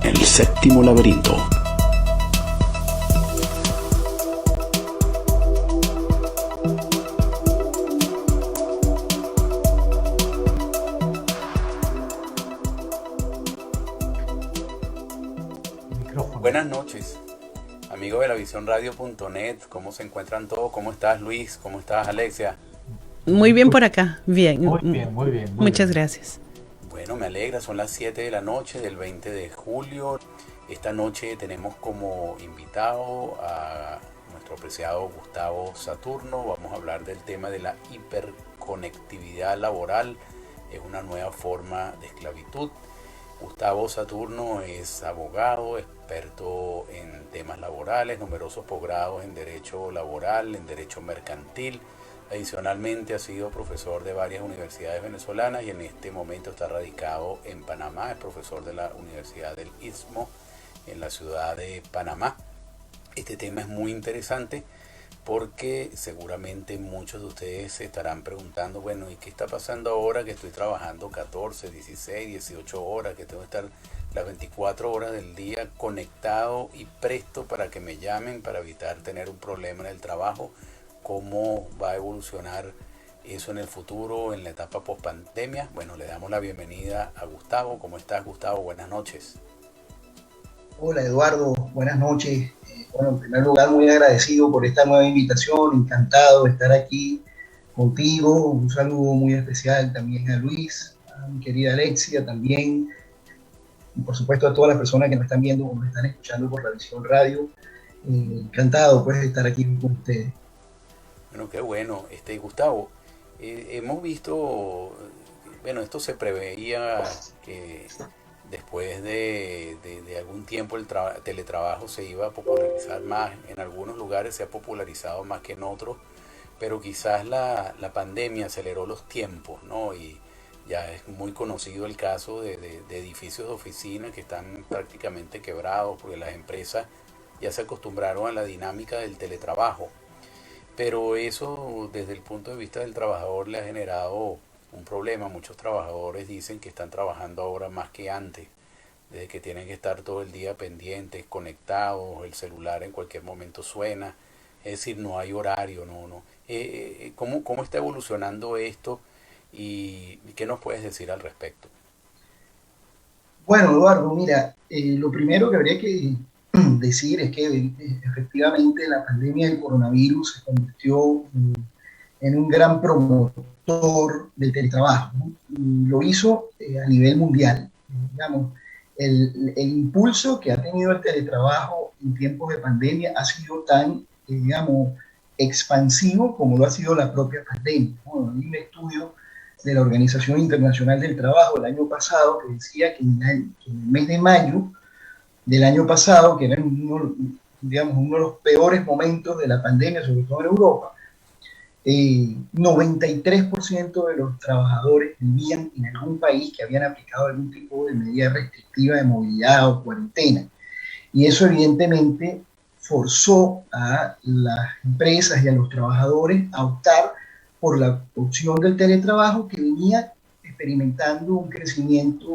El séptimo laberinto. Buenas noches, amigos de la visiónradio.net. ¿Cómo se encuentran todos? ¿Cómo estás, Luis? ¿Cómo estás, Alexia? Muy bien por acá, bien. Muy bien, muy bien. Muchas gracias. Bueno, me alegra, son las 7 de la noche del 20 de julio. Esta noche tenemos como invitado a nuestro apreciado Gustavo Saturno. Vamos a hablar del tema de la hiperconectividad laboral. Es una nueva forma de esclavitud. Gustavo Saturno es abogado, experto en temas laborales, numerosos posgrados en Derecho Laboral, en Derecho Mercantil. Adicionalmente ha sido profesor de varias universidades venezolanas y en este momento está radicado en Panamá. Es profesor de la Universidad del Istmo en la ciudad de Panamá. Este tema es muy interesante porque seguramente muchos de ustedes se estarán preguntando, bueno, ¿y qué está pasando ahora que estoy trabajando 14, 16, 18 horas, que tengo que estar las 24 horas del día conectado y presto para que me llamen para evitar tener un problema en el trabajo? ¿Cómo va a evolucionar eso en el futuro, en la etapa post-pandemia? Bueno, le damos la bienvenida a Gustavo. ¿Cómo estás, Gustavo? Buenas noches. Hola Eduardo, buenas noches. Bueno, en primer lugar, muy agradecido por esta nueva invitación, encantado de estar aquí contigo. Un saludo muy especial también a Luis, a mi querida Alexia también, y por supuesto a todas las personas que nos están viendo o nos están escuchando por la Visión Radio. Encantado pues de estar aquí con ustedes. Bueno, qué bueno. Gustavo, hemos visto, bueno, esto se preveía que después de algún tiempo el teletrabajo se iba a popularizar más. En algunos lugares se ha popularizado más que en otros, pero quizás la pandemia aceleró los tiempos, ¿no? Y ya es muy conocido el caso de edificios de oficina que están prácticamente quebrados porque las empresas ya se acostumbraron a la dinámica del teletrabajo. Pero eso desde el punto de vista del trabajador le ha generado un problema. Muchos trabajadores dicen que están trabajando ahora más que antes, desde que tienen que estar todo el día pendientes, conectados, el celular en cualquier momento suena, es decir, no hay horario, no. ¿Cómo está evolucionando esto y qué nos puedes decir al respecto? Bueno, Eduardo, mira, lo primero que habría que decir es que efectivamente la pandemia del coronavirus se convirtió en un gran promotor del teletrabajo, ¿no? Y lo hizo a nivel mundial. Digamos, el impulso que ha tenido el teletrabajo en tiempos de pandemia ha sido tan, digamos, expansivo como lo ha sido la propia pandemia, ¿no? Hay un estudio de la Organización Internacional del Trabajo el año pasado que decía que que en el mes de mayo del año pasado, que era digamos, uno de los peores momentos de la pandemia, sobre todo en Europa, 93% de los trabajadores vivían en algún país que habían aplicado algún tipo de medida restrictiva de movilidad o cuarentena. Y eso evidentemente forzó a las empresas y a los trabajadores a optar por la opción del teletrabajo, que venía experimentando un crecimiento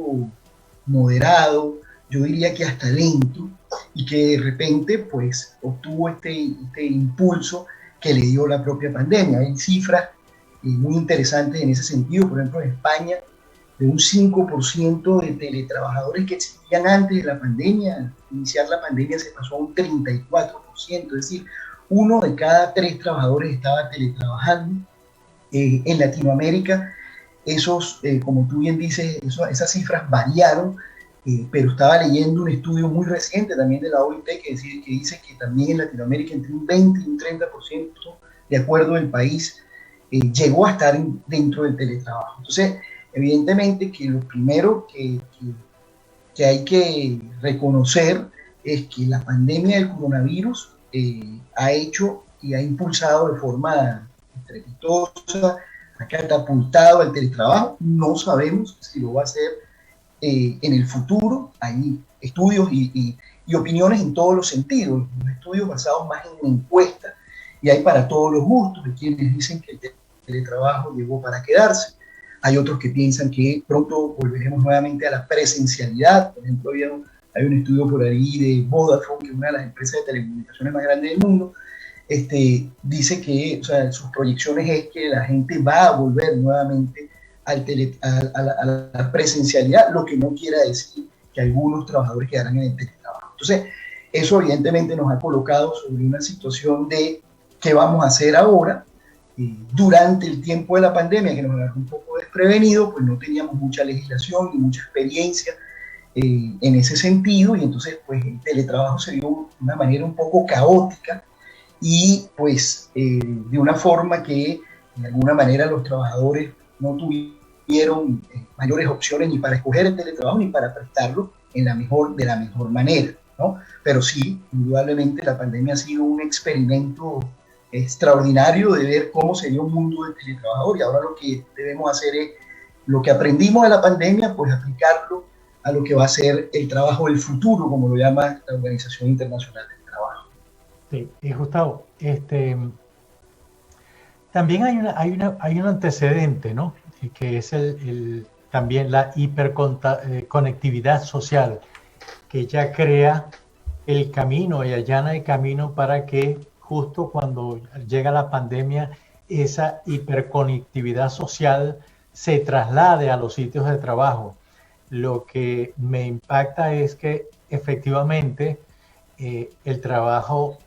moderado, yo diría que hasta lento, y que de repente pues obtuvo este impulso que le dio la propia pandemia. Hay cifras muy interesantes en ese sentido. Por ejemplo, en España, de un 5% de teletrabajadores que existían antes de la pandemia, al iniciar la pandemia se pasó a un 34%, es decir, uno de cada tres trabajadores estaba teletrabajando. En Latinoamérica, como tú bien dices, esas cifras variaron, pero estaba leyendo un estudio muy reciente también de la OIT que dice que también en Latinoamérica entre un 20 y un 30%, de acuerdo al país, llegó a estar dentro del teletrabajo. Entonces, evidentemente que lo primero que hay que reconocer es que la pandemia del coronavirus ha hecho y ha impulsado de forma estrepitosa, ha catapultado el teletrabajo. No sabemos si lo va a hacer en el futuro. Hay estudios y opiniones en todos los sentidos, los estudios basados más en encuestas, y hay para todos los gustos. Hay quienes dicen que el teletrabajo llegó para quedarse, hay otros que piensan que pronto volveremos nuevamente a la presencialidad. Por ejemplo, había hay un estudio por ahí de Vodafone, que es una de las empresas de telecomunicaciones más grandes del mundo, dice que, o sea, sus proyecciones es que la gente va a volver nuevamente a la presencialidad, lo que no quiera decir que algunos trabajadores quedarán en el teletrabajo. Entonces, eso evidentemente nos ha colocado sobre una situación de qué vamos a hacer ahora. Durante el tiempo de la pandemia, que nos agarró un poco desprevenido, pues no teníamos mucha legislación ni mucha experiencia en ese sentido, y entonces pues el teletrabajo se dio de una manera un poco caótica y pues de una forma que de alguna manera los trabajadores no tuvieron mayores opciones ni para escoger el teletrabajo ni para prestarlo de la mejor manera, ¿no? Pero sí, indudablemente la pandemia ha sido un experimento extraordinario de ver cómo sería un mundo del teletrabajador, y ahora lo que debemos hacer es lo que aprendimos de la pandemia, pues aplicarlo a lo que va a ser el trabajo del futuro, como lo llama la Organización Internacional del Trabajo. Sí, y Gustavo, también hay un antecedente, ¿no? Que es también la hiperconectividad social, que ya crea el camino y allana el camino para que justo cuando llega la pandemia, esa hiperconectividad social se traslade a los sitios de trabajo. Lo que me impacta es que efectivamente el trabajo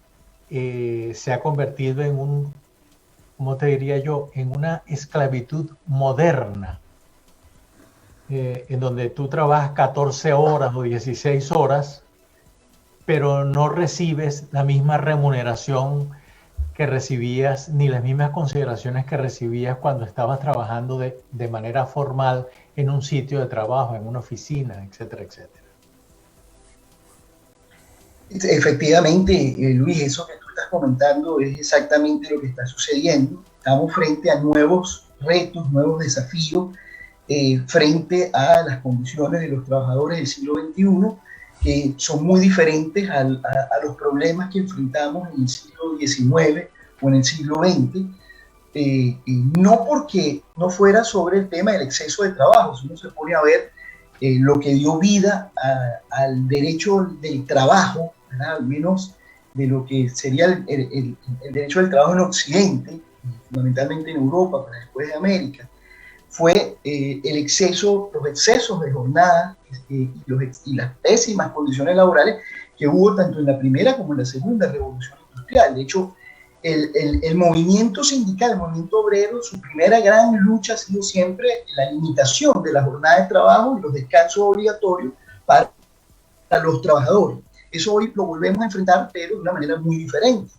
se ha convertido en ¿cómo te diría yo?, en una esclavitud moderna, en donde tú trabajas 14 horas o 16 horas, pero no recibes la misma remuneración que recibías, ni las mismas consideraciones que recibías cuando estabas trabajando de manera formal en un sitio de trabajo, en una oficina, etcétera, etcétera. Efectivamente, Luis, eso que tú estás comentando es exactamente lo que está sucediendo. Estamos frente a nuevos retos, nuevos desafíos, frente a las condiciones de los trabajadores del siglo XXI, que son muy diferentes a los problemas que enfrentamos en el siglo XIX o en el siglo XX, no porque no fuera sobre el tema del exceso de trabajo. Si uno se pone a ver lo que dio vida al derecho del trabajo, ¿verdad?, al menos de lo que sería el derecho del trabajo en Occidente, fundamentalmente en Europa, pero después de América, fue los excesos de jornada y las pésimas condiciones laborales que hubo tanto en la primera como en la segunda revolución industrial. De hecho, el movimiento sindical, el movimiento obrero, su primera gran lucha ha sido siempre la limitación de la jornada de trabajo y los descansos obligatorios para los trabajadores. Eso hoy lo volvemos a enfrentar, pero de una manera muy diferente.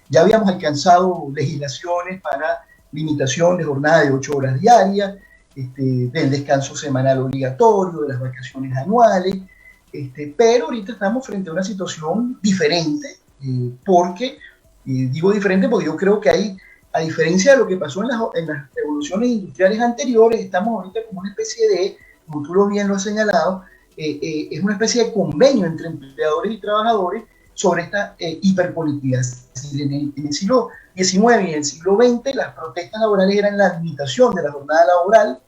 Ya habíamos alcanzado legislaciones para limitación de jornada de 8 horas diarias, del descanso semanal obligatorio, de las vacaciones anuales, pero ahorita estamos frente a una situación diferente, porque, digo diferente porque yo creo que hay, a diferencia de lo que pasó en las revoluciones industriales anteriores, estamos ahorita como una especie de, como tú bien lo has señalado, es una especie de convenio entre empleadores y trabajadores sobre esta hiperconectividad. En el siglo XIX y en el siglo XX las protestas laborales eran la limitación de la jornada laboral.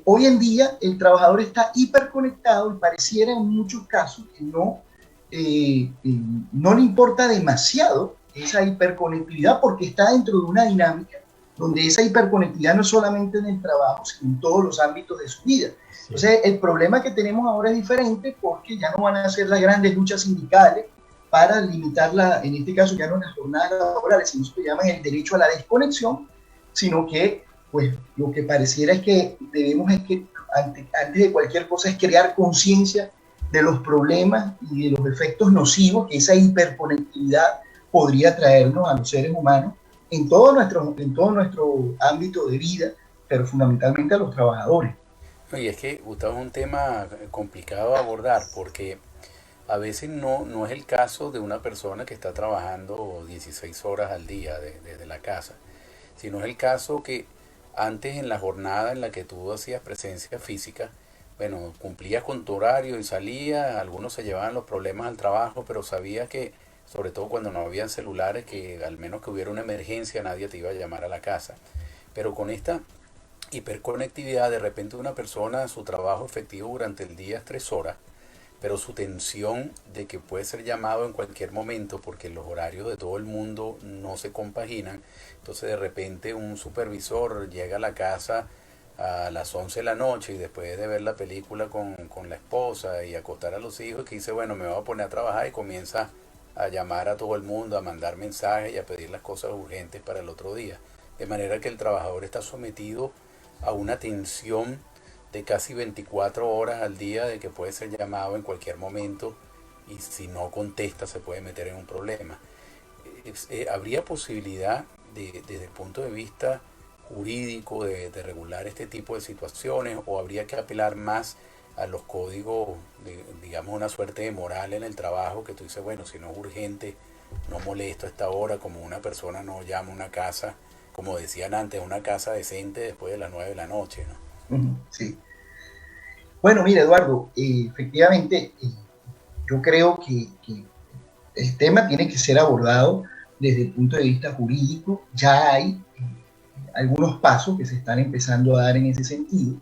Hoy en día el trabajador está hiperconectado y pareciera en muchos casos que no le importa demasiado esa hiperconectividad, porque está dentro de una dinámica donde esa hiperconectividad no es solamente en el trabajo, sino en todos los ámbitos de su vida. Entonces, el problema que tenemos ahora es diferente, porque ya no van a ser las grandes luchas sindicales para limitarla, en este caso ya no en las jornadas laborales, sino que llaman el derecho a la desconexión, sino que pues lo que pareciera es que debemos, es que antes de cualquier cosa, es crear conciencia de los problemas y de los efectos nocivos que esa hiperconectividad podría traernos a los seres humanos en todo nuestro ámbito de vida, pero fundamentalmente a los trabajadores. Y es que, Gustavo, es un tema complicado de abordar, porque a veces no es el caso de una persona que está trabajando 16 horas al día desde la casa, sino es el caso que antes, en la jornada en la que tú hacías presencia física, bueno, cumplías con tu horario y salías, algunos se llevaban los problemas al trabajo, pero sabías que, sobre todo cuando no habían celulares, que al menos que hubiera una emergencia nadie te iba a llamar a la casa. Pero con esta hiperconectividad, de repente una persona, su trabajo efectivo durante el día es 3 horas, pero su tensión de que puede ser llamado en cualquier momento porque los horarios de todo el mundo no se compaginan. Entonces de repente un supervisor llega a la casa a las 11 de la noche y después de ver la película con la esposa y acostar a los hijos, que dice, bueno, me voy a poner a trabajar, y comienza a llamar a todo el mundo, a mandar mensajes y a pedir las cosas urgentes para el otro día. De manera que el trabajador está sometido a una tensión de casi 24 horas al día, de que puede ser llamado en cualquier momento y si no contesta se puede meter en un problema. ¿Habría posibilidad desde el punto de vista jurídico de regular este tipo de situaciones, o habría que apelar más a los códigos, digamos una suerte de moral en el trabajo, que tú dices, bueno, si no es urgente, no molesto a esta hora, como una persona no llama a una casa, como decían antes, una casa decente después de las 9 de la noche, ¿no? Sí. Bueno, mira, Eduardo, efectivamente, yo creo que el tema tiene que ser abordado desde el punto de vista jurídico. Ya hay algunos pasos que se están empezando a dar en ese sentido.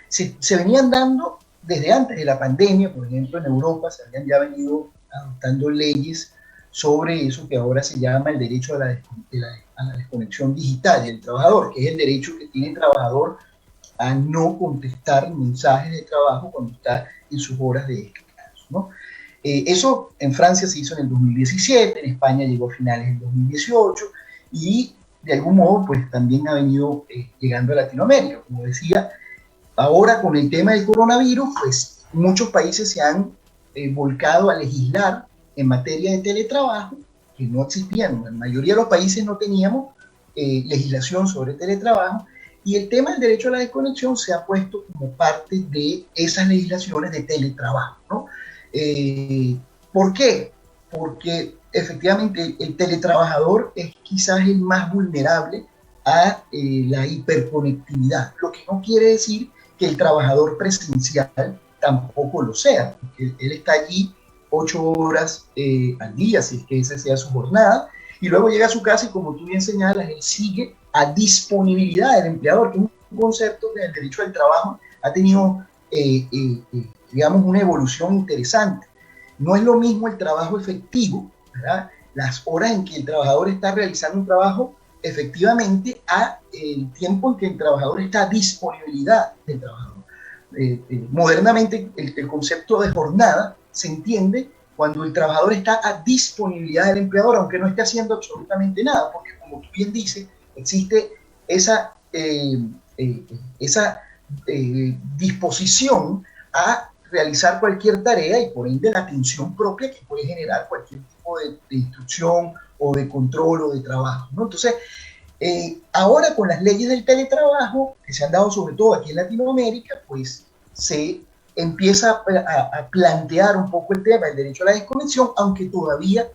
Se venían dando desde antes de la pandemia. Por ejemplo, en Europa se habían ya venido adoptando leyes sobre eso que ahora se llama el derecho a la desconexión digital del trabajador, que es el derecho que tiene el trabajador a no contestar mensajes de trabajo cuando está en sus horas de descanso, ¿no? Eso en Francia se hizo en el 2017, en España llegó a finales del 2018 y de algún modo pues también ha venido llegando a Latinoamérica. Como decía, ahora con el tema del coronavirus, pues muchos países se han volcado a legislar en materia de teletrabajo, que no existían. En la mayoría de los países no teníamos legislación sobre teletrabajo, y el tema del derecho a la desconexión se ha puesto como parte de esas legislaciones de teletrabajo, ¿no? ¿Por qué? Porque efectivamente el teletrabajador es quizás el más vulnerable a la hiperconectividad, lo que no quiere decir que el trabajador presencial tampoco lo sea, porque él está allí 8 horas al día, si es que esa sea su jornada, y luego llega a su casa y, como tú bien señalas, él sigue a disponibilidad del empleador, que es un concepto que en el derecho al trabajo ha tenido, digamos, una evolución interesante. No es lo mismo el trabajo efectivo, ¿verdad?, las horas en que el trabajador está realizando un trabajo efectivamente, a el tiempo en que el trabajador está a disponibilidad del trabajador. Modernamente el concepto de jornada se entiende cuando el trabajador está a disponibilidad del empleador, aunque no esté haciendo absolutamente nada, porque como tú bien dices, existe esa disposición a realizar cualquier tarea y por ende la atención propia que puede generar cualquier tipo de instrucción o de control o de trabajo, ¿no? Entonces, ahora con las leyes del teletrabajo, que se han dado sobre todo aquí en Latinoamérica, pues se empieza a plantear un poco el tema del derecho a la desconexión, aunque todavía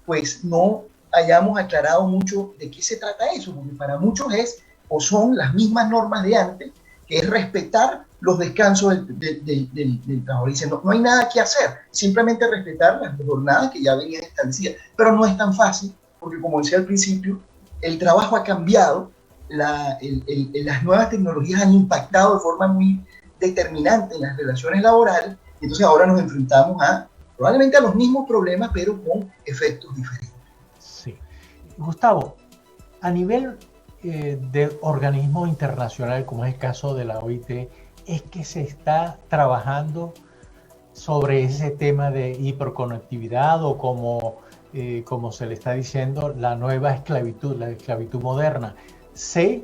pues no hayamos aclarado mucho de qué se trata eso, porque para muchos es o son las mismas normas de antes, que es respetar los descansos del trabajador. Dicen, no hay nada que hacer, simplemente respetar las jornadas que ya venían establecidas, pero no es tan fácil, porque como decía al principio, el trabajo ha cambiado, las nuevas tecnologías han impactado de forma muy determinante en las relaciones laborales, y entonces ahora nos enfrentamos probablemente a los mismos problemas, pero con efectos diferentes. Sí. Gustavo, a nivel de organismos internacionales, como es el caso de la OIT, es que se está trabajando sobre ese tema de hiperconectividad o como se le está diciendo, la nueva esclavitud, la esclavitud moderna. Sé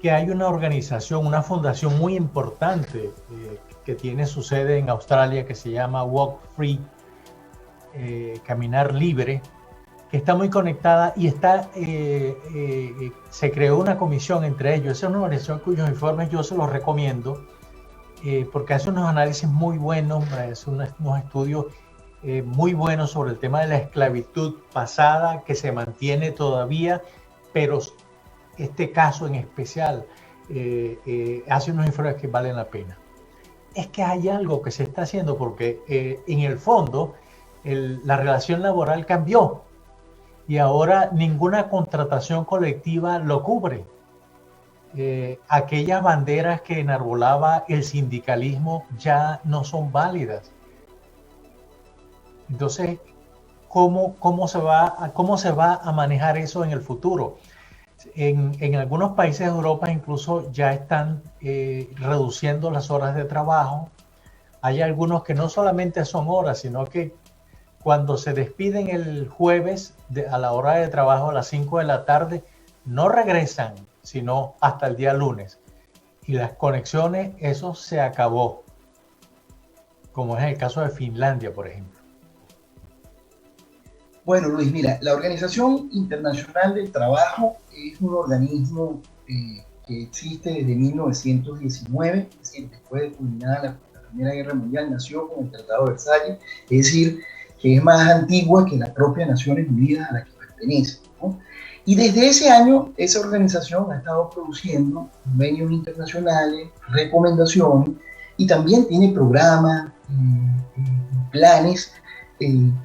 que hay una organización, una fundación muy importante que tiene su sede en Australia, que se llama Walk Free, Caminar Libre, que está muy conectada y se creó una comisión entre ellos. Es una organización cuyos informes yo se los recomiendo, porque hace unos análisis muy buenos, hace unos estudios muy buenos sobre el tema de la esclavitud pasada, que se mantiene todavía, pero este caso en especial hace unos informes que valen la pena. Es que hay algo que se está haciendo porque en el fondo la relación laboral cambió y ahora ninguna contratación colectiva lo cubre. Aquellas banderas que enarbolaba el sindicalismo ya no son válidas. Entonces, cómo se va a manejar eso en el futuro? En algunos países de Europa incluso ya están reduciendo las horas de trabajo. Hay algunos que no solamente son horas, sino que cuando se despiden el jueves a la hora de trabajo a las 5 de la tarde, no regresan, sino hasta el día lunes. Y las conexiones, eso se acabó, como es el caso de Finlandia, por ejemplo. Bueno, Luis, mira, la Organización Internacional del Trabajo es un organismo que existe desde 1919, es decir, después de culminada la Primera Guerra Mundial, nació con el Tratado de Versalles, es decir, que es más antigua que la propia Naciones Unidas a la que pertenece, ¿no? Y desde ese año, esa organización ha estado produciendo convenios internacionales, recomendaciones, y también tiene programas, planes,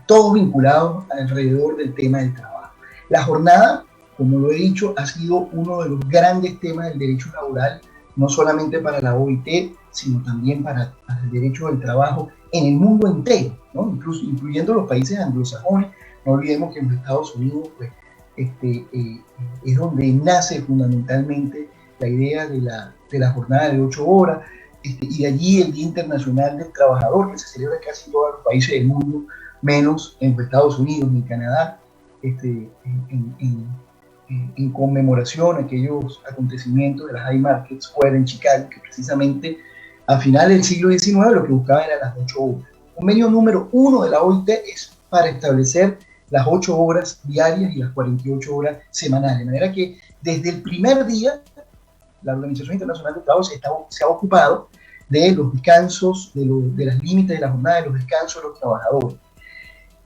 todos vinculados alrededor del tema del trabajo. La jornada, como lo he dicho, ha sido uno de los grandes temas del derecho laboral, no solamente para la OIT, sino también para el derecho del trabajo en el mundo entero, ¿no? Incluso incluyendo los países anglosajones. No olvidemos que en los Estados Unidos pues, es donde nace fundamentalmente la idea de la jornada de 8 horas, y de allí el Día Internacional del Trabajador, que se celebra en casi todos los países del mundo, menos en Estados Unidos y en Canadá, en conmemoración a aquellos acontecimientos de la Haymarket Square en Chicago, que precisamente a finales del siglo XIX lo que buscaban eran las 8 horas. El convenio número 1 de la OIT es para establecer las 8 horas diarias y las 48 horas semanales. De manera que desde el primer día, la Organización Internacional del Trabajo se ha ocupado de los descansos, de las límites de la jornada, de los descansos de los trabajadores.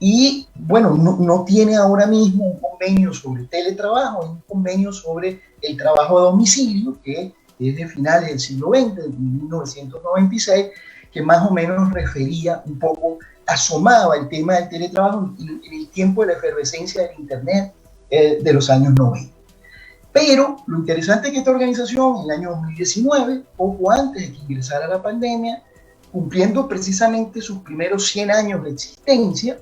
Y bueno, no tiene ahora mismo un convenio sobre teletrabajo, es un convenio sobre el trabajo a domicilio, que es de finales del siglo XX, de 1996, que más o menos refería un poco, asomaba el tema del teletrabajo en el tiempo de la efervescencia del Internet de los años 90. Pero lo interesante es que esta organización en el año 2019, poco antes de que ingresara la pandemia, cumpliendo precisamente sus primeros 100 años de existencia,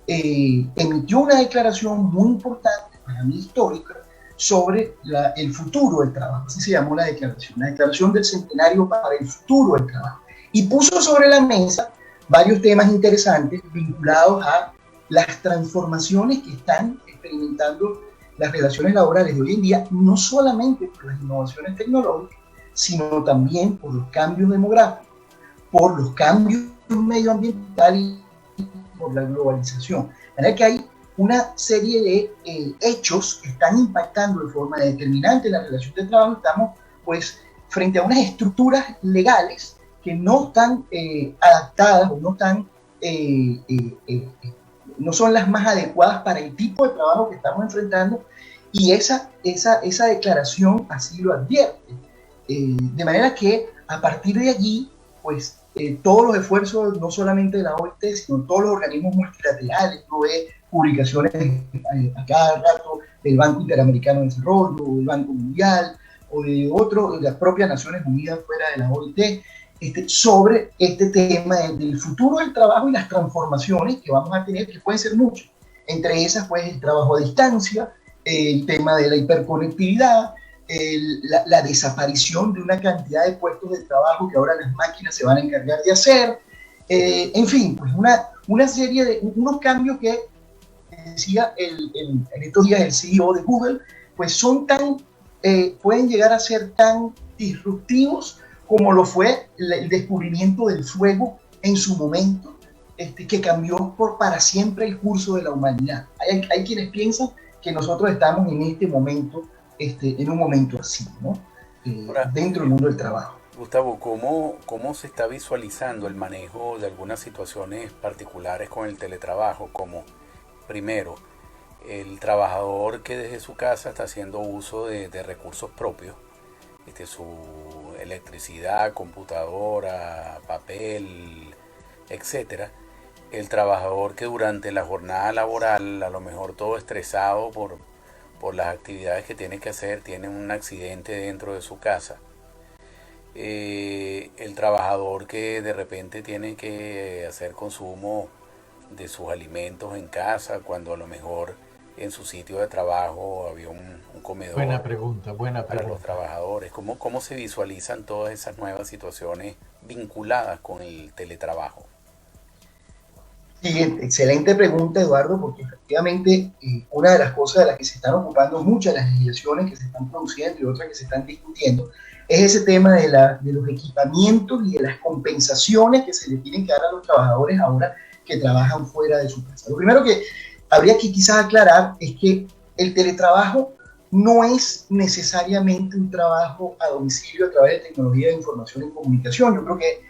emitió una declaración muy importante, para mí histórica, sobre el futuro del trabajo. Así se llamó la declaración del centenario para el futuro del trabajo. Y puso sobre la mesa varios temas interesantes vinculados a las transformaciones que están experimentando las relaciones laborales de hoy en día, no solamente por las innovaciones tecnológicas, sino también por los cambios demográficos, por los cambios medioambientales y por la globalización. De manera que hay una serie de hechos que están impactando de forma determinante la relación de trabajo. Estamos pues frente a unas estructuras legales que no están adaptadas o no están no son las más adecuadas para el tipo de trabajo que estamos enfrentando, y esa declaración así lo advierte. De manera que a partir de allí, pues todos los esfuerzos, no solamente de la OIT, sino todos los organismos multilaterales, uno ve publicaciones a cada rato del Banco Interamericano de Desarrollo, o del Banco Mundial, o de las propias Naciones Unidas fuera de la OIT, sobre este tema del futuro del trabajo y las transformaciones que vamos a tener, que pueden ser muchas. Entre esas, pues, el trabajo a distancia, el tema de la hiperconectividad, la desaparición de una cantidad de puestos de trabajo que ahora las máquinas se van a encargar de hacer. En fin, pues una serie de unos cambios que decía en estos días el CEO de Google, pues son pueden llegar a ser tan disruptivos como lo fue el descubrimiento del fuego en su momento, que cambió para siempre el curso de la humanidad. Hay quienes piensan que nosotros estamos en este momento, en un momento así, ¿no? Ahora, Dentro del mundo del trabajo. Gustavo, ¿cómo se está visualizando el manejo de algunas situaciones particulares con el teletrabajo? Como, primero, el trabajador que desde su casa está haciendo uso de recursos propios, su electricidad, computadora, papel, etcétera. El trabajador que durante la jornada laboral, a lo mejor todo estresado por las actividades que tiene que hacer, tiene un accidente dentro de su casa. El trabajador que de repente tiene que hacer consumo de sus alimentos en casa cuando a lo mejor en su sitio de trabajo había un comedor Buena pregunta, buena para los pregunta. trabajadores? ¿Cómo se visualizan todas esas nuevas situaciones vinculadas con el teletrabajo? Sí, excelente pregunta, Eduardo, porque efectivamente una de las cosas de las que se están ocupando muchas de las legislaciones que se están produciendo y otras que se están discutiendo es ese tema de los equipamientos y de las compensaciones que se le tienen que dar a los trabajadores ahora que trabajan fuera de su casa. Lo primero que habría que quizás aclarar es que el teletrabajo no es necesariamente un trabajo a domicilio a través de tecnología de información y comunicación. Yo creo que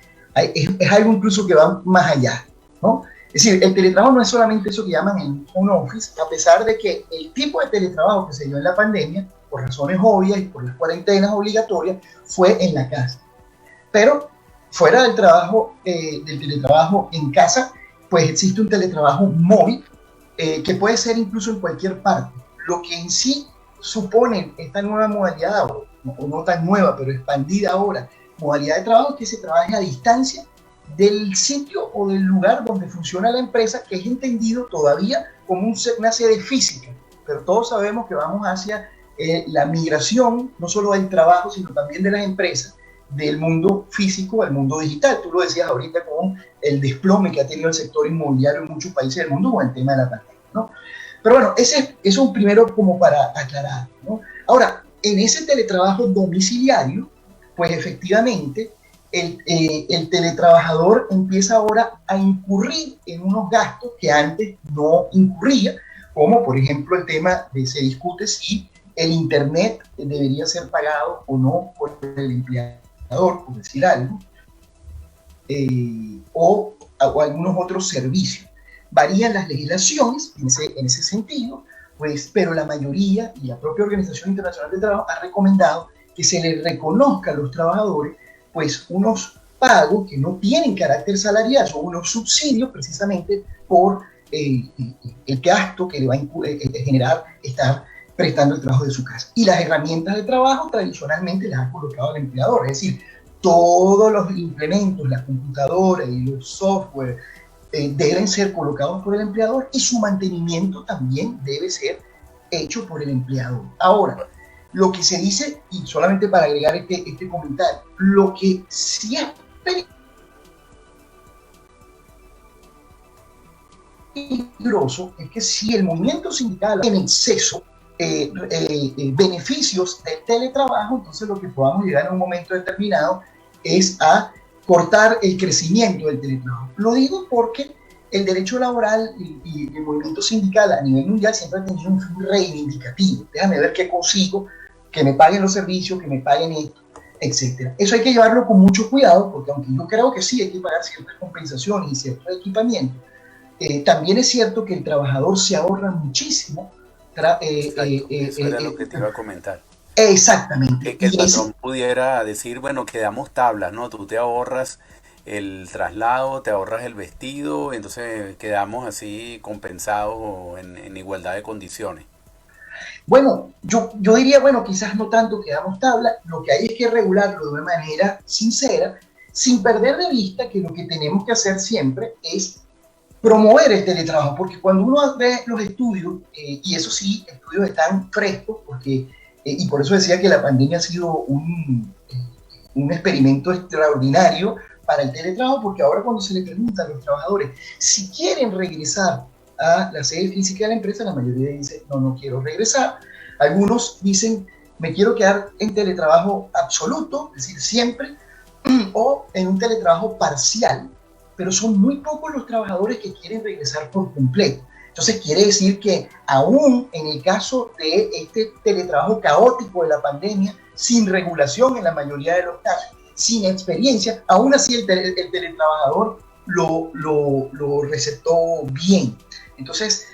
es algo incluso que va más allá, ¿no? Es decir, el teletrabajo no es solamente eso que llaman el home office, a pesar de que el tipo de teletrabajo que se dio en la pandemia, por razones obvias y por las cuarentenas obligatorias, fue en la casa. Pero fuera del trabajo, del teletrabajo en casa, pues existe un teletrabajo móvil que puede ser incluso en cualquier parte. Lo que en sí supone esta nueva modalidad, o no tan nueva, pero expandida ahora, modalidad de trabajo, es que se trabaje a distancia del sitio o del lugar donde funciona la empresa, que es entendido todavía como una sede física, pero todos sabemos que vamos hacia la migración, no solo del trabajo, sino también de las empresas, del mundo físico al mundo digital. Tú lo decías ahorita con el desplome que ha tenido el sector inmobiliario en muchos países del mundo con el tema de la pandemia, ¿no? Pero bueno, ese es un primero como para aclarar, ¿no? Ahora, en ese teletrabajo domiciliario, pues efectivamente, el teletrabajador empieza ahora a incurrir en unos gastos que antes no incurría, como por ejemplo el tema de se discute si el internet debería ser pagado o no por el empleador, por decir algo, o algunos otros servicios. Varían las legislaciones en ese sentido, pues, pero la mayoría y la propia Organización Internacional del Trabajo ha recomendado que se les reconozca a los trabajadores pues unos pagos que no tienen carácter salarial, son unos subsidios precisamente por el gasto que le va a generar estar prestando el trabajo de su casa. Y las herramientas de trabajo tradicionalmente las ha colocado el empleador, es decir, todos los implementos, las computadoras y los software deben ser colocados por el empleador y su mantenimiento también debe ser hecho por el empleador. Ahora, lo que se dice, y solamente para agregar este comentario, lo que sí es peligroso es que si el movimiento sindical tiene en exceso beneficios del teletrabajo, entonces lo que podamos llegar en un momento determinado es a cortar el crecimiento del teletrabajo. Lo digo porque el derecho laboral y el movimiento sindical a nivel mundial siempre ha tenido un fin reivindicativo. Déjame ver qué consigo, que me paguen los servicios, que me paguen esto, etc. Eso hay que llevarlo con mucho cuidado, porque aunque yo creo que sí hay que pagar ciertas compensaciones y ciertos equipamientos, también es cierto que el trabajador se ahorra muchísimo. Eso era lo que te iba a comentar. Exactamente. Que el patrón pudiera decir, bueno, quedamos tablas, ¿no? Tú te ahorras el traslado, te ahorras el vestido, entonces quedamos así compensados en igualdad de condiciones. Bueno, yo diría, bueno, quizás no tanto quedamos tabla, lo que hay es que regularlo de una manera sincera, sin perder de vista que lo que tenemos que hacer siempre es promover el teletrabajo, porque cuando uno ve los estudios, y eso sí, estudios están frescos, porque, y por eso decía que la pandemia ha sido un experimento extraordinario para el teletrabajo, porque ahora cuando se le pregunta a los trabajadores si quieren regresar a la sede física de la empresa, la mayoría dice, no quiero regresar. Algunos dicen, me quiero quedar en teletrabajo absoluto, es decir, siempre, o en un teletrabajo parcial, pero son muy pocos los trabajadores que quieren regresar por completo. Entonces quiere decir que aún en el caso de este teletrabajo caótico de la pandemia, sin regulación en la mayoría de los casos, sin experiencia, aún así el teletrabajador lo receptó bien. Entonces,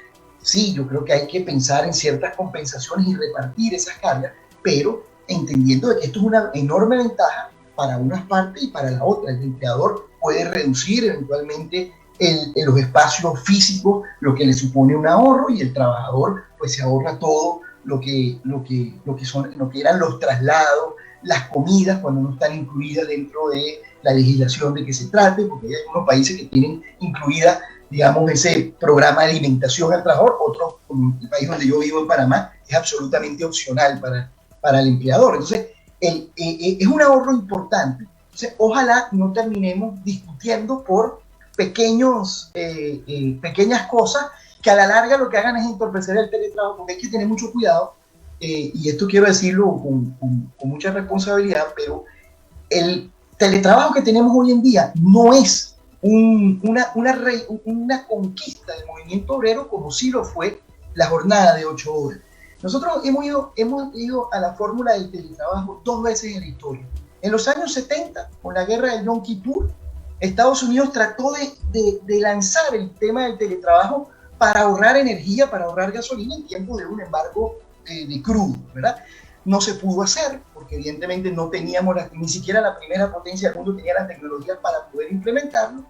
sí, yo creo que hay que pensar en ciertas compensaciones y repartir esas cargas, pero entendiendo de que esto es una enorme ventaja para unas partes y para la otra. El empleador puede reducir eventualmente los espacios físicos, lo que le supone un ahorro, y el trabajador pues se ahorra todo lo que eran los traslados, las comidas cuando no están incluidas dentro de la legislación de que se trate, porque hay algunos países que tienen incluida digamos, ese programa de alimentación al trabajador. Otro, como el país donde yo vivo, en Panamá, es absolutamente opcional para el empleador. Entonces, es un ahorro importante. Entonces, ojalá no terminemos discutiendo por pequeñas cosas que a la larga lo que hagan es entorpecer el teletrabajo, porque hay que tener mucho cuidado, y esto quiero decirlo con mucha responsabilidad, pero el teletrabajo que tenemos hoy en día no es una conquista del movimiento obrero como sí lo fue la jornada de 8 horas. Nosotros hemos ido a la fórmula del teletrabajo 2 veces en la historia. En los años 70, con la guerra del Yom Kippur, Estados Unidos trató de lanzar el tema del teletrabajo para ahorrar energía, para ahorrar gasolina en tiempos de un embargo de crudo, ¿verdad? No se pudo hacer porque evidentemente no teníamos ni siquiera la primera potencia del mundo tenía las tecnologías para poder implementarlo.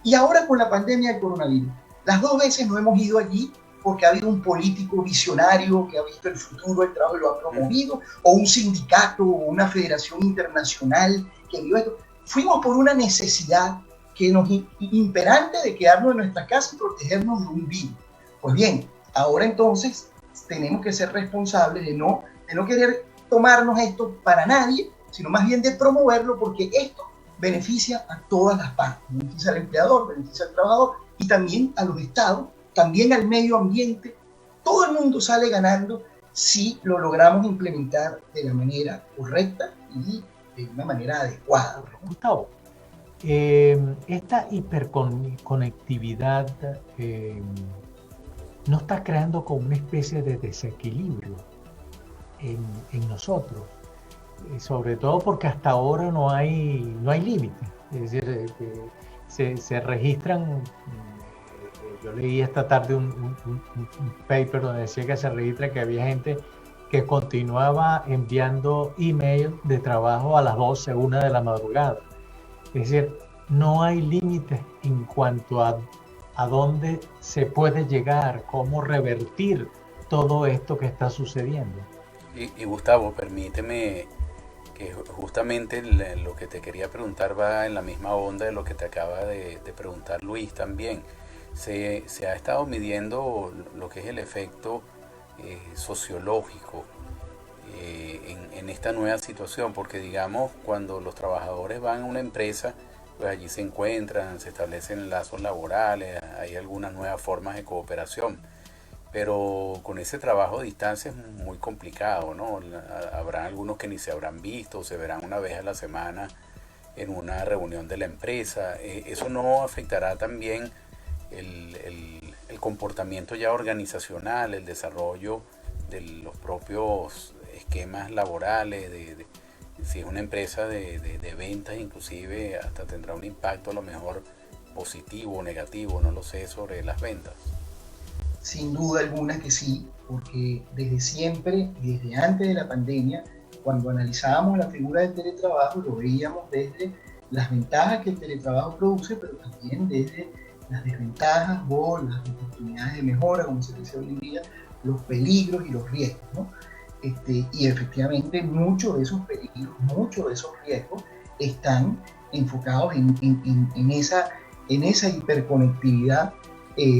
Y ahora con la pandemia del coronavirus, las 2 veces no hemos ido allí porque ha habido un político visionario que ha visto el futuro del trabajo y lo ha promovido, o un sindicato o una federación internacional que vio esto. Fuimos por una necesidad que nos imperante de quedarnos en nuestra casa y protegernos de un virus. Pues bien, ahora entonces tenemos que ser responsables de no querer tomarnos esto para nadie, sino más bien de promoverlo, porque esto beneficia a todas las partes, beneficia al empleador, beneficia al trabajador y también a los estados, también al medio ambiente. Todo el mundo sale ganando si lo logramos implementar de la manera correcta y de una manera adecuada. Gustavo, esta hiperconectividad no está creando como una especie de desequilibrio en nosotros, sobre todo porque hasta ahora no hay límite. Es decir, se registran, yo leí esta tarde un paper donde decía que se registra que había gente que continuaba enviando email de trabajo a las 12, 1 de la madrugada. Es decir, no hay límites en cuanto a dónde se puede llegar, cómo revertir todo esto que está sucediendo. Y Gustavo, permíteme que justamente lo que te quería preguntar va en la misma onda de lo que te acaba de preguntar Luis también. Se ha estado midiendo lo que es el efecto sociológico en esta nueva situación, porque digamos, cuando los trabajadores van a una empresa, pues allí se encuentran, se establecen lazos laborales, hay algunas nuevas formas de cooperación, pero con ese trabajo a distancia es muy complicado, ¿no? Habrá algunos que ni se habrán visto, se verán una vez a la semana en una reunión de la empresa. ¿Eso no afectará también el comportamiento ya organizacional, el desarrollo de los propios esquemas laborales, si es una empresa de ventas inclusive, hasta tendrá un impacto a lo mejor positivo o negativo, no lo sé, sobre las ventas? Sin duda alguna que sí, porque desde siempre, desde antes de la pandemia, cuando analizábamos la figura del teletrabajo, lo veíamos desde las ventajas que el teletrabajo produce, pero también desde las desventajas o las oportunidades de mejora, como se dice hoy en día, los peligros y los riesgos, ¿no? Y efectivamente muchos de esos peligros, muchos de esos riesgos están enfocados en esa hiperconectividad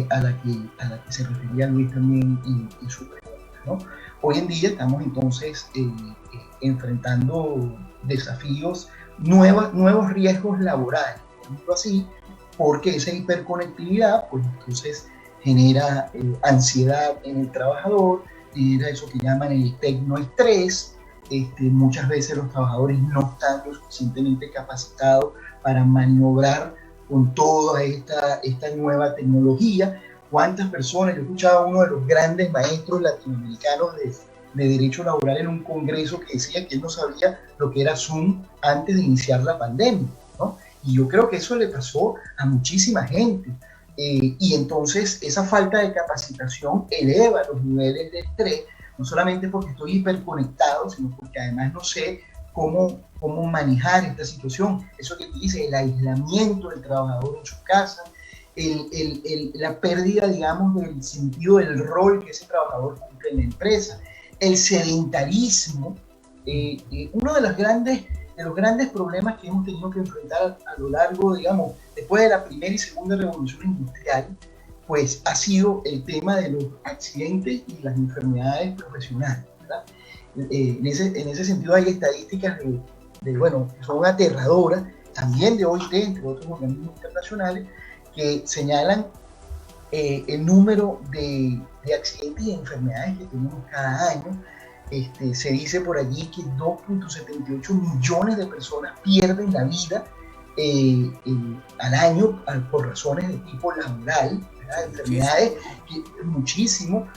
a la que se refería Luis también en su pregunta, ¿no? Hoy en día estamos entonces enfrentando desafíos, nuevos riesgos laborales, por ejemplo así, porque esa hiperconectividad pues entonces genera ansiedad en el trabajador, genera eso que llaman el tecnoestrés. Muchas veces los trabajadores no están lo suficientemente capacitados para maniobrar con toda esta nueva tecnología. ¿Cuántas personas? Yo escuchaba a uno de los grandes maestros latinoamericanos de derecho laboral en un congreso que decía que él no sabía lo que era Zoom antes de iniciar la pandemia, ¿no? Y yo creo que eso le pasó a muchísima gente. Y entonces esa falta de capacitación eleva los niveles de estrés, no solamente porque estoy hiperconectado, sino porque además no sé cómo manejar esta situación. Eso que tú dices, el aislamiento del trabajador en su casa, la pérdida, digamos, del sentido del rol que ese trabajador cumple en la empresa, el sedentarismo. Uno de los grandes problemas que hemos tenido que enfrentar a lo largo, digamos, después de la primera y segunda revolución industrial, pues ha sido el tema de los accidentes y las enfermedades profesionales, ¿verdad? En ese sentido hay estadísticas bueno, son aterradoras, también de OIT, entre otros organismos internacionales, que señalan el número de accidentes y enfermedades que tenemos cada año. Se dice por allí que 2.78 millones de personas pierden la vida al año por razones de tipo laboral, ¿verdad? Enfermedades, muchísimo.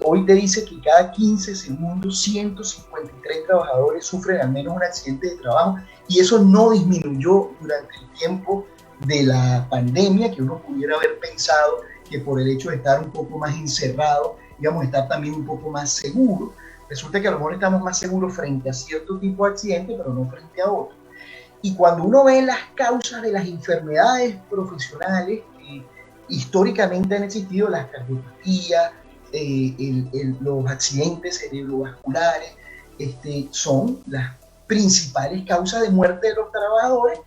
Hoy te dice que cada 15 segundos 153 trabajadores sufren al menos un accidente de trabajo, y eso no disminuyó durante el tiempo de la pandemia, que uno pudiera haber pensado que por el hecho de estar un poco más encerrado íbamos a estar también un poco más seguros. Resulta que a lo mejor estamos más seguros frente a cierto tipo de accidente, pero no frente a otro. Y cuando uno ve las causas de las enfermedades profesionales que históricamente han existido, las cardiopatías, los accidentes cerebrovasculares, son las principales causas de muerte de los trabajadores,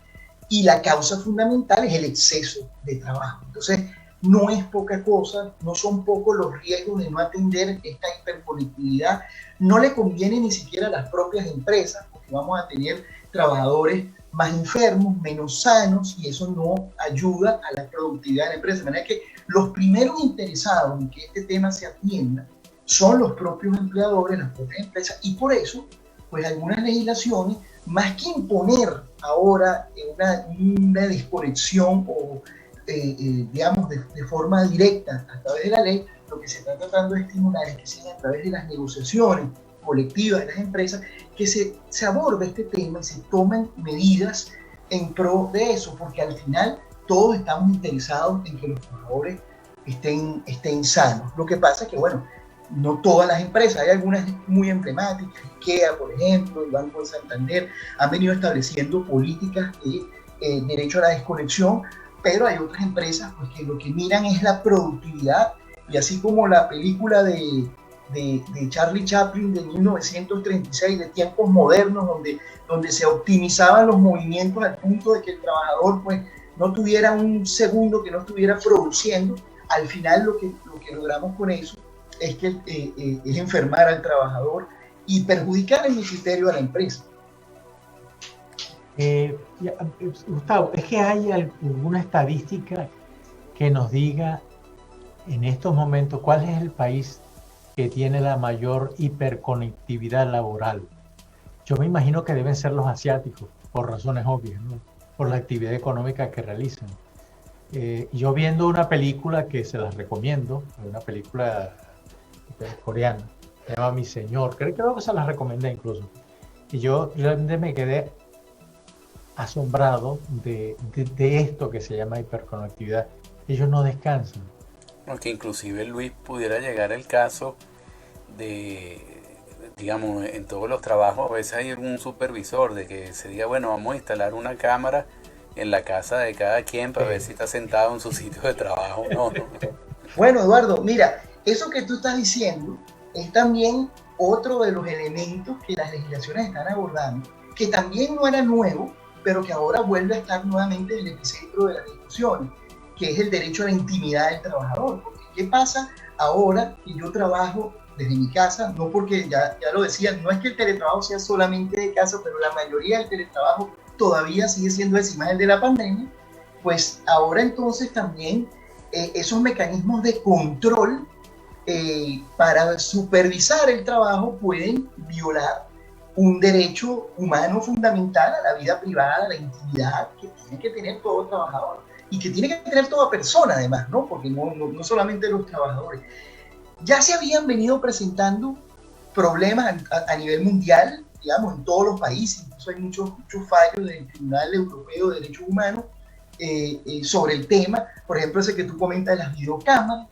y la causa fundamental es el exceso de trabajo. Entonces, no es poca cosa, no son pocos los riesgos de no atender esta hiperconectividad. No le conviene ni siquiera a las propias empresas, porque vamos a tener trabajadores más enfermos, menos sanos, y eso no ayuda a la productividad de la empresa. De manera que los primeros interesados en que este tema se atienda son los propios empleadores, las propias empresas, y por eso, pues algunas legislaciones, más que imponer ahora una desconexión o digamos de forma directa a través de la ley, lo que se está tratando de estimular es que sea a través de las negociaciones colectivas de las empresas que se aborde este tema y se tomen medidas en pro de eso, porque al final todos estamos interesados en que los trabajadores estén sanos. Lo que pasa es que, bueno, no todas las empresas, hay algunas muy emblemáticas, IKEA, por ejemplo, el Banco de Santander, han venido estableciendo políticas de derecho a la desconexión, pero hay otras empresas pues, que lo que miran es la productividad, y así como la película de Charlie Chaplin de 1936, de tiempos modernos, donde se optimizaban los movimientos al punto de que el trabajador pues, no tuviera un segundo que no estuviera produciendo, al final lo que logramos con eso es enfermar al trabajador y perjudicar en mi criterio a la empresa. Gustavo, ¿es que hay alguna estadística que nos diga en estos momentos cuál es el país que tiene la mayor hiperconectividad laboral? Yo me imagino que deben ser los asiáticos, por razones obvias, ¿no? Por la actividad económica que realizan. Yo viendo una película que se las recomiendo, una película coreana, se llama Mi Señor, creo que se las recomendé incluso, y yo realmente me quedé asombrado de esto que se llama hiperconectividad. Ellos no descansan. Porque inclusive, Luis, pudiera llegar el caso de, digamos, en todos los trabajos a veces hay un supervisor de que se diga, bueno, vamos a instalar una cámara en la casa de cada quien para ver si está sentado en su sitio de trabajo. No. Bueno, Eduardo, mira, eso que tú estás diciendo es también otro de los elementos que las legislaciones están abordando, que también no era nuevo, pero que ahora vuelve a estar nuevamente en el epicentro de las discusiones, que es el derecho a la intimidad del trabajador. Porque, ¿qué pasa ahora que yo trabajo desde mi casa? No, porque ya lo decía, no es que el teletrabajo sea solamente de casa, pero la mayoría del teletrabajo todavía sigue siendo encima del de la pandemia. Pues ahora entonces también esos mecanismos de control para supervisar el trabajo pueden violar un derecho humano fundamental a la vida privada, a la intimidad que tiene que tener todo trabajador y que tiene que tener toda persona además, ¿no? Porque no solamente los trabajadores. Ya se habían venido presentando problemas a nivel mundial, digamos, en todos los países. Incluso hay muchos fallos del Tribunal Europeo de Derechos Humanos sobre el tema. Por ejemplo, ese que tú comentas de las videocámaras.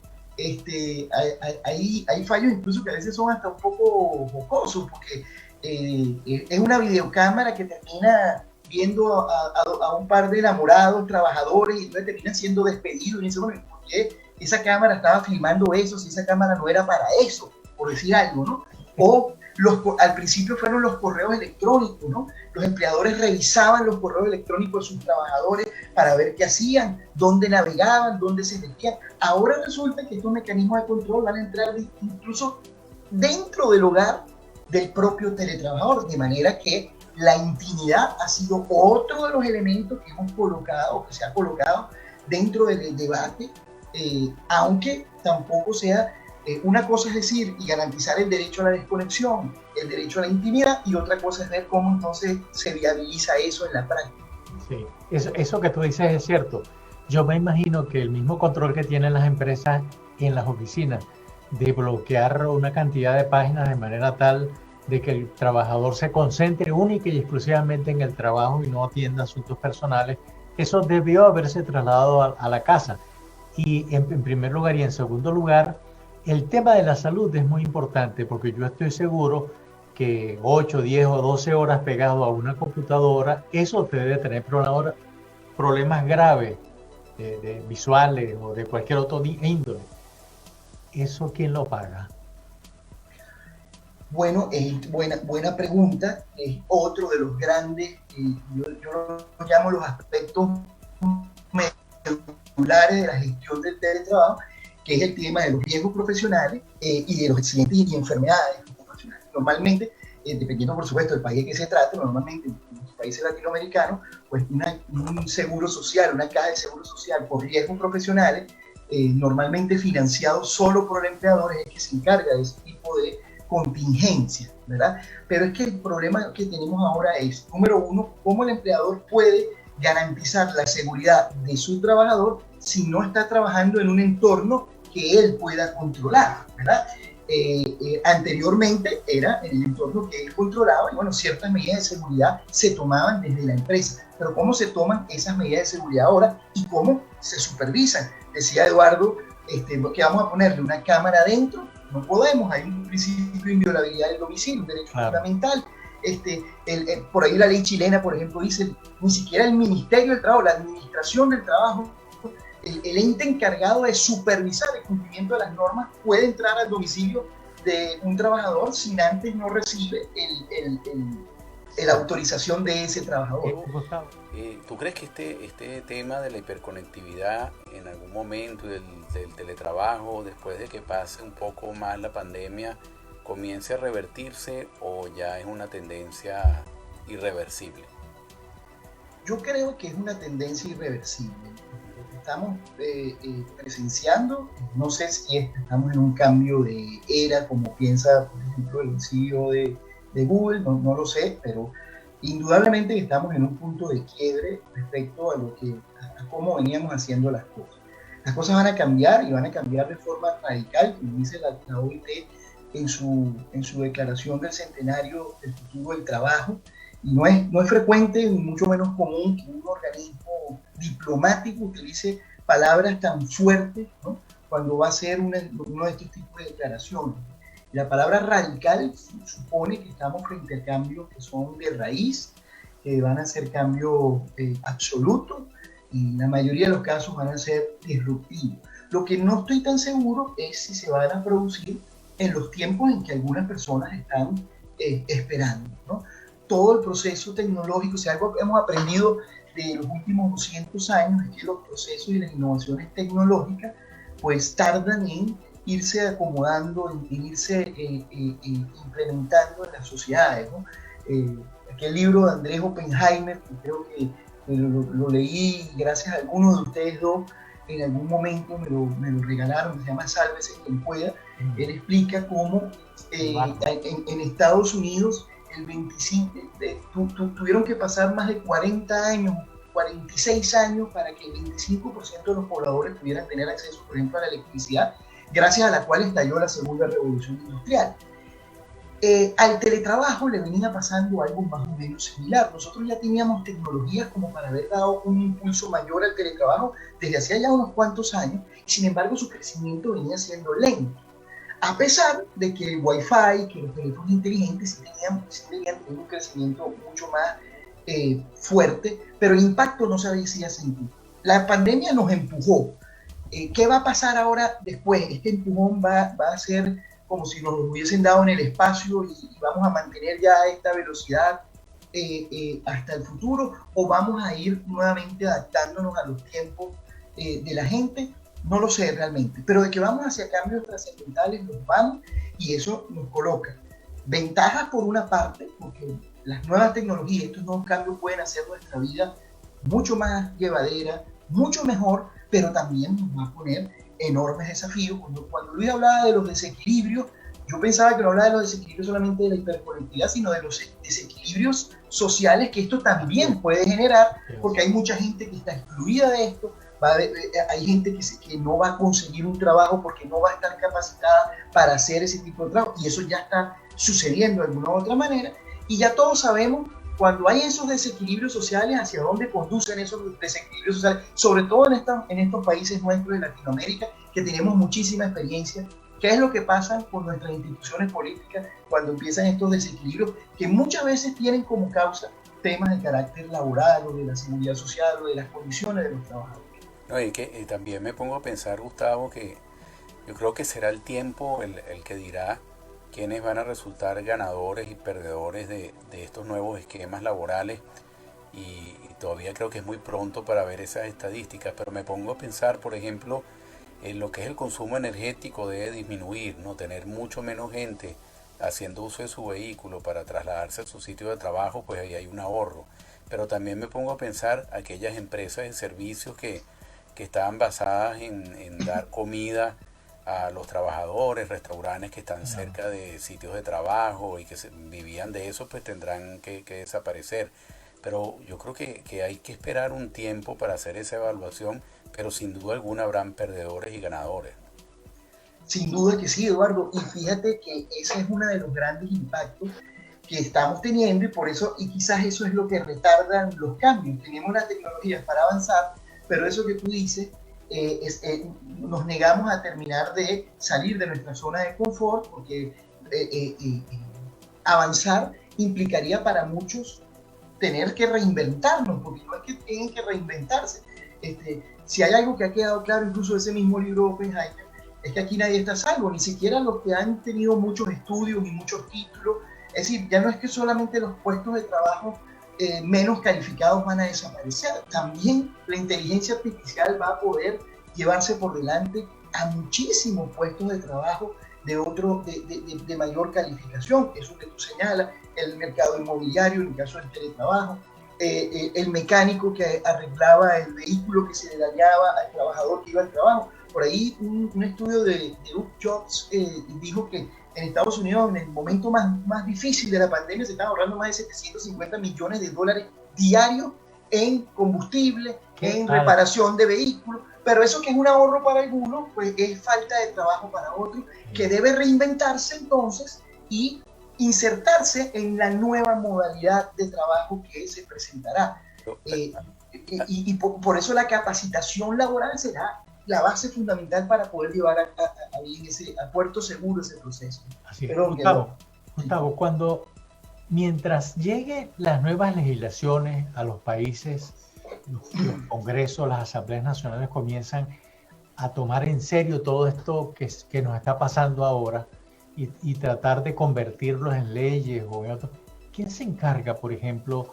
Hay fallos incluso que a veces son hasta un poco jocosos, porque es una videocámara que termina viendo a un par de enamorados trabajadores y entonces terminan siendo despedidos y dicen, bueno, ¿por qué esa cámara estaba filmando eso si esa cámara no era para eso? Por decir algo, ¿no? O Al principio fueron los correos electrónicos, ¿no? Los empleadores revisaban los correos electrónicos de sus trabajadores para ver qué hacían, dónde navegaban, dónde se metían. Ahora resulta que estos mecanismos de control van a entrar incluso dentro del hogar del propio teletrabajador, de manera que la intimidad ha sido otro de los elementos que hemos colocado, que se ha colocado dentro del debate, aunque tampoco sea una cosa es decir y garantizar el derecho a la desconexión, el derecho a la intimidad, y otra cosa es ver cómo entonces se viabiliza eso en la práctica. Sí, eso que tú dices es cierto. Yo me imagino que el mismo control que tienen las empresas en las oficinas de bloquear una cantidad de páginas de manera tal de que el trabajador se concentre única y exclusivamente en el trabajo y no atienda asuntos personales, eso debió haberse trasladado a la casa. Y en primer lugar, y en segundo lugar, el tema de la salud es muy importante, porque yo estoy seguro que 8, 10 o 12 horas pegado a una computadora, eso te debe tener problemas graves de visuales o de cualquier otro índole. ¿Eso quién lo paga? Bueno, buena pregunta. Es otro de los grandes, yo lo llamo los aspectos medulares de la gestión del teletrabajo, que es el tema de los riesgos profesionales y de los accidentes y enfermedades profesionales. Normalmente, dependiendo por supuesto del país que se trate, normalmente en los países latinoamericanos, pues un seguro social, una caja de seguro social por riesgos profesionales, normalmente financiado solo por el empleador, es el que se encarga de ese tipo de contingencias, ¿verdad? Pero es que el problema que tenemos ahora es, número uno, cómo el empleador puede garantizar la seguridad de su trabajador si no está trabajando en un entorno que él pueda controlar, ¿verdad? Anteriormente era en el entorno que él controlaba y bueno, ciertas medidas de seguridad se tomaban desde la empresa, pero ¿cómo se toman esas medidas de seguridad ahora y cómo se supervisan? Decía Eduardo, que vamos a ponerle una cámara adentro, no podemos, hay un principio de inviolabilidad del domicilio, un derecho fundamental. Por ahí la ley chilena, por ejemplo, dice, ni siquiera el Ministerio del Trabajo, la Administración del Trabajo, el ente encargado de supervisar el cumplimiento de las normas puede entrar al domicilio de un trabajador sin antes no recibe la autorización de ese trabajador. ¿Tú crees que este tema de la hiperconectividad en algún momento del teletrabajo, después de que pase un poco más la pandemia, comience a revertirse o ya es una tendencia irreversible? Yo creo que es una tendencia irreversible. Estamos presenciando, no sé si estamos en un cambio de era, como piensa, por ejemplo, el CEO de Google, no lo sé, pero indudablemente estamos en un punto de quiebre respecto a cómo veníamos haciendo las cosas. Las cosas van a cambiar y van a cambiar de forma radical, como dice la OIT en su declaración del centenario del futuro del trabajo. Y no es frecuente, ni mucho menos común, que un organismo diplomático utilice palabras tan fuertes, ¿no?, cuando va a hacer uno de estos tipos de declaraciones. La palabra radical supone que estamos frente a cambios que son de raíz, que van a ser cambios absolutos y en la mayoría de los casos van a ser disruptivos. Lo que no estoy tan seguro es si se van a producir en los tiempos en que algunas personas están esperando, ¿no? Todo el proceso tecnológico, si algo hemos aprendido de los últimos 200 años es que los procesos y las innovaciones tecnológicas pues tardan en irse acomodando, en irse implementando en las sociedades, ¿no? Aquel libro de Andrés Oppenheimer, que creo que lo leí gracias a algunos de ustedes dos, en algún momento me lo regalaron, se llama Sálvese quien pueda. Él explica cómo en Estados Unidos tuvieron que pasar más de 40 años, 46 años para que el 25% de los pobladores pudieran tener acceso, por ejemplo, a la electricidad, gracias a la cual estalló la segunda revolución industrial. Al teletrabajo le venía pasando algo más o menos similar. Nosotros ya teníamos tecnologías como para haber dado un impulso mayor al teletrabajo desde hacía ya unos cuantos años, y sin embargo su crecimiento venía siendo lento. A pesar de que el Wi-Fi, que los teléfonos inteligentes sí tenían un crecimiento mucho más fuerte, pero el impacto no se hacía sentir. La pandemia nos empujó. ¿Qué va a pasar ahora después? Este empujón va a ser como si nos lo hubiesen dado en el espacio y vamos a mantener ya esta velocidad hasta el futuro, o vamos a ir nuevamente adaptándonos a los tiempos de la gente. No lo sé realmente, pero de que vamos hacia cambios trascendentales nos vamos, y eso nos coloca ventajas por una parte, porque las nuevas tecnologías, estos nuevos cambios pueden hacer nuestra vida mucho más llevadera, mucho mejor, pero también nos va a poner enormes desafíos. Cuando Luis hablaba de los desequilibrios, yo pensaba que no hablaba de los desequilibrios solamente de la hiperconectividad, sino de los desequilibrios sociales que esto también puede generar, porque hay mucha gente que está excluida de esto, hay gente que no va a conseguir un trabajo porque no va a estar capacitada para hacer ese tipo de trabajo, y eso ya está sucediendo de alguna u otra manera, y ya todos sabemos cuando hay esos desequilibrios sociales hacia dónde conducen esos desequilibrios sociales, sobre todo en estos países nuestros de Latinoamérica, que tenemos muchísima experiencia. ¿Qué es lo que pasa con nuestras instituciones políticas cuando empiezan estos desequilibrios que muchas veces tienen como causa temas de carácter laboral o de la seguridad social o de las condiciones de los trabajadores? No, y que también me pongo a pensar, Gustavo, que yo creo que será el tiempo el que dirá quiénes van a resultar ganadores y perdedores de estos nuevos esquemas laborales, y todavía creo que es muy pronto para ver esas estadísticas, pero me pongo a pensar, por ejemplo, en lo que es el consumo energético debe disminuir, ¿no? Tener mucho menos gente haciendo uso de su vehículo para trasladarse a su sitio de trabajo, pues ahí hay un ahorro. Pero también me pongo a pensar aquellas empresas de servicios que estaban basadas en dar comida a los trabajadores, restaurantes que están cerca de sitios de trabajo y que vivían de eso, pues tendrán que desaparecer. Pero yo creo que hay que esperar un tiempo para hacer esa evaluación, pero sin duda alguna habrán perdedores y ganadores. Sin duda que sí, Eduardo, y fíjate que ese es uno de los grandes impactos que estamos teniendo, y por eso, y quizás eso es lo que retarda los cambios. Tenemos las tecnologías para avanzar, pero eso que tú dices, nos negamos a terminar de salir de nuestra zona de confort, porque avanzar implicaría para muchos tener que reinventarnos, porque no es que tienen que reinventarse. Si hay algo que ha quedado claro, incluso de ese mismo libro de Oppenheimer, es que aquí nadie está a salvo, ni siquiera los que han tenido muchos estudios y muchos títulos. Es decir, ya no es que solamente los puestos de trabajo menos calificados van a desaparecer, también la inteligencia artificial va a poder llevarse por delante a muchísimos puestos de trabajo de mayor calificación. Eso que tú señalas, el mercado inmobiliario en el caso del teletrabajo, el mecánico que arreglaba el vehículo que se le dañaba al trabajador que iba al trabajo. Por ahí un estudio de Doug Jobs dijo que en Estados Unidos, en el momento más difícil de la pandemia, se están ahorrando más de 750 millones de dólares diarios en combustible, en reparación de vehículos. Pero eso que es un ahorro para algunos, pues es falta de trabajo para otros, que debe reinventarse entonces y insertarse en la nueva modalidad de trabajo que se presentará. Y por eso la capacitación laboral será la base fundamental para poder llevar a puerto seguro ese proceso. Así es. Gustavo, mientras lleguen las nuevas legislaciones a los países, los congresos, las asambleas nacionales comienzan a tomar en serio todo esto que nos está pasando ahora y tratar de convertirlos en leyes o en otros. ¿Quién se encarga, por ejemplo,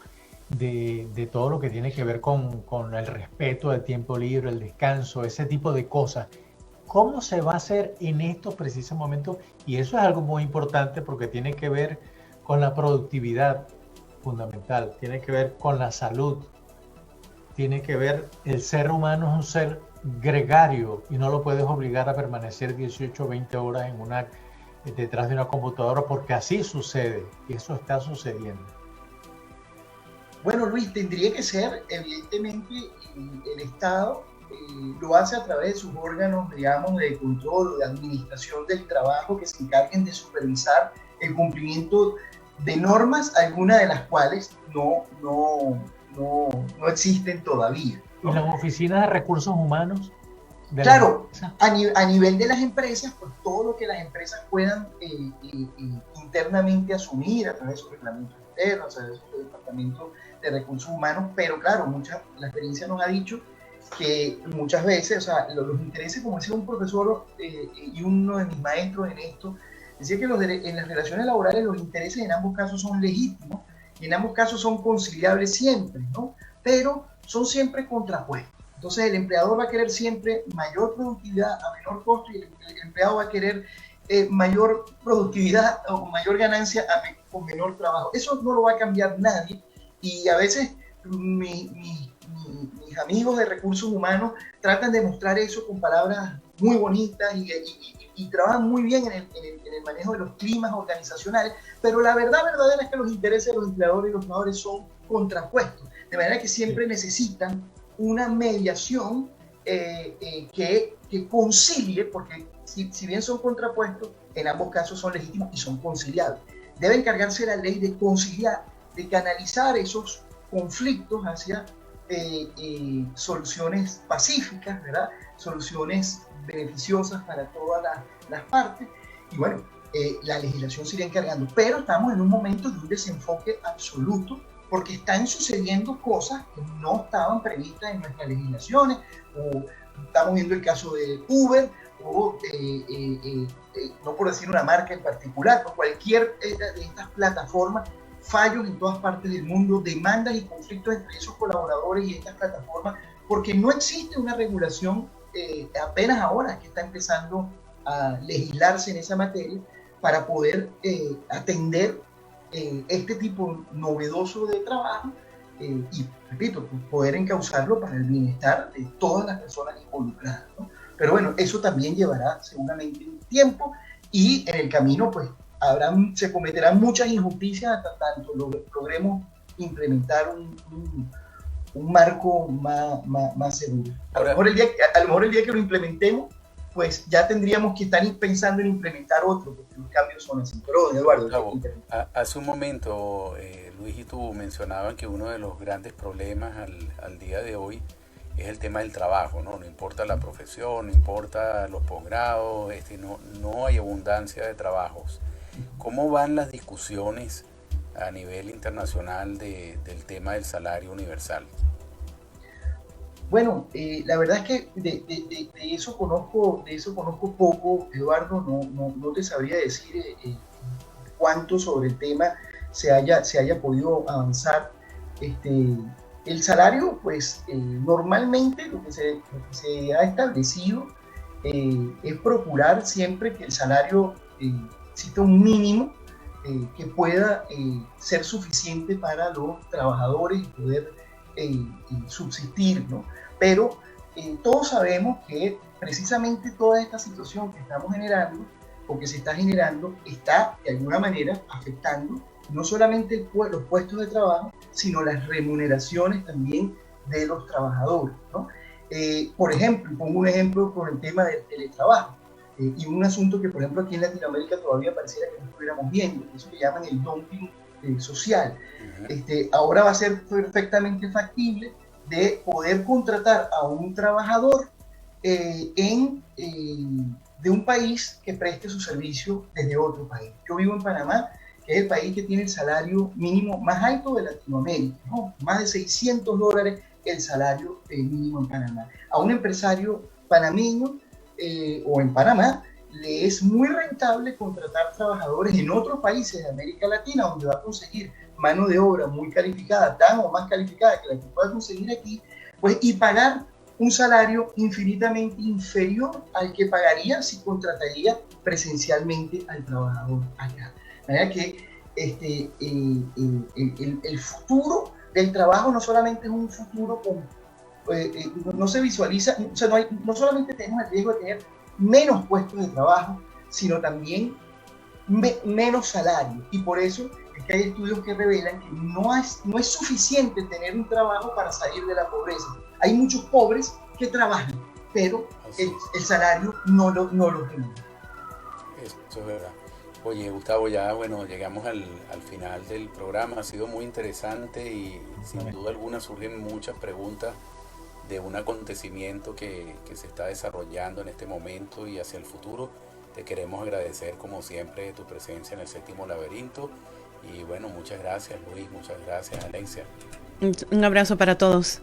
de todo lo que tiene que ver con el respeto del tiempo libre, el descanso, ese tipo de cosas? ¿Cómo se va a hacer en estos precisos momentos? Y eso es algo muy importante porque tiene que ver con la productividad fundamental, tiene que ver con la salud, tiene que ver, el ser humano es un ser gregario y no lo puedes obligar a permanecer 18 o 20 horas detrás de una computadora, porque así sucede y eso está sucediendo. Bueno, Luis, tendría que ser, evidentemente, el Estado lo hace a través de sus órganos, digamos, de control o de administración del trabajo, que se encarguen de supervisar el cumplimiento de normas, algunas de las cuales no existen todavía, ¿no? ¿Y las oficinas de recursos humanos? Claro, a nivel de las empresas, pues todo lo que las empresas puedan internamente asumir a través de sus reglamentos internos, a través de su departamento de recursos humanos, pero claro, la experiencia nos ha dicho que muchas veces, o sea, los intereses, como decía un profesor y uno de mis maestros en esto, decía que en las relaciones laborales los intereses en ambos casos son legítimos y en ambos casos son conciliables siempre, ¿no? Pero son siempre contrapuestos. Entonces el empleador va a querer siempre mayor productividad a menor costo y el empleado va a querer mayor productividad o mayor ganancia con menor trabajo. Eso no lo va a cambiar nadie y a veces mis amigos de recursos humanos tratan de mostrar eso con palabras muy bonitas y trabajan muy bien en el manejo de los climas organizacionales, pero la verdad verdadera es que los intereses de los empleadores y los trabajadores son contrapuestos, de manera que siempre necesitan una mediación que concilie, porque si bien son contrapuestos, en ambos casos son legítimos y son conciliables. Debe encargarse la ley de conciliar, de canalizar esos conflictos hacia soluciones pacíficas, ¿verdad? Soluciones beneficiosas para todas las partes. Y bueno, la legislación se irá encargando, pero estamos en un momento de un desenfoque absoluto porque están sucediendo cosas que no estaban previstas en nuestras legislaciones, o estamos viendo el caso de Uber, o no por decir una marca en particular, por cualquier de estas plataformas, fallos en todas partes del mundo, demandas y conflictos entre esos colaboradores y estas plataformas, porque no existe una regulación, apenas ahora que está empezando a legislarse en esa materia, para poder atender este tipo novedoso de trabajo y, repito, poder encauzarlo para el bienestar de todas las personas involucradas, ¿no? Pero bueno, eso también llevará seguramente un tiempo y en el camino pues se cometerán muchas injusticias hasta tanto logremos implementar un marco más seguro. A lo mejor el día que lo implementemos, pues ya tendríamos que estar pensando en implementar otro, porque los cambios son así. Pero, Eduardo, hace un momento, Luis y tú mencionaban que uno de los grandes problemas al día de hoy es el tema del trabajo, ¿no? No importa la profesión, no importa los posgrados, no hay abundancia de trabajos. ¿Cómo van las discusiones a nivel internacional del tema del salario universal? Bueno, la verdad es que de eso conozco poco, Eduardo. No te sabría decir cuánto sobre el tema se haya podido avanzar. El salario, pues normalmente lo que se ha establecido es procurar siempre que el salario exista un mínimo que pueda ser suficiente para los trabajadores y poder subsistir, ¿no? Pero todos sabemos que precisamente toda esta situación que estamos generando o que se está generando está de alguna manera afectando no solamente los puestos de trabajo, sino las remuneraciones también de los trabajadores, ¿no? Por ejemplo, pongo un ejemplo con el tema del teletrabajo y un asunto que, por ejemplo, aquí en Latinoamérica todavía pareciera que no estuviéramos viendo, eso que llaman el dumping social. Ahora va a ser perfectamente factible de poder contratar a un trabajador de un país que preste su servicio desde otro país. Yo vivo en Panamá, que es el país que tiene el salario mínimo más alto de Latinoamérica, ¿no? Más de $600 el salario mínimo en Panamá. A un empresario panameño o en Panamá le es muy rentable contratar trabajadores en otros países de América Latina, donde va a conseguir mano de obra muy calificada, tan o más calificada que la que pueda conseguir aquí, pues, y pagar un salario infinitamente inferior al que pagaría si contrataría presencialmente al trabajador acá. De manera que el futuro del trabajo no solamente es un futuro no se visualiza, o sea, no solamente tenemos el riesgo de tener menos puestos de trabajo, sino también menos salario. Y por eso es que hay estudios que revelan que no es suficiente tener un trabajo para salir de la pobreza. Hay muchos pobres que trabajan, pero el salario no lo genera. Eso es verdad. Oye, Gustavo, ya bueno, llegamos al final del programa. Ha sido muy interesante y sin duda alguna surgen muchas preguntas de un acontecimiento que se está desarrollando en este momento y hacia el futuro. Te queremos agradecer como siempre tu presencia en el Séptimo Laberinto y bueno, muchas gracias Luis, muchas gracias Alexia. Un abrazo para todos.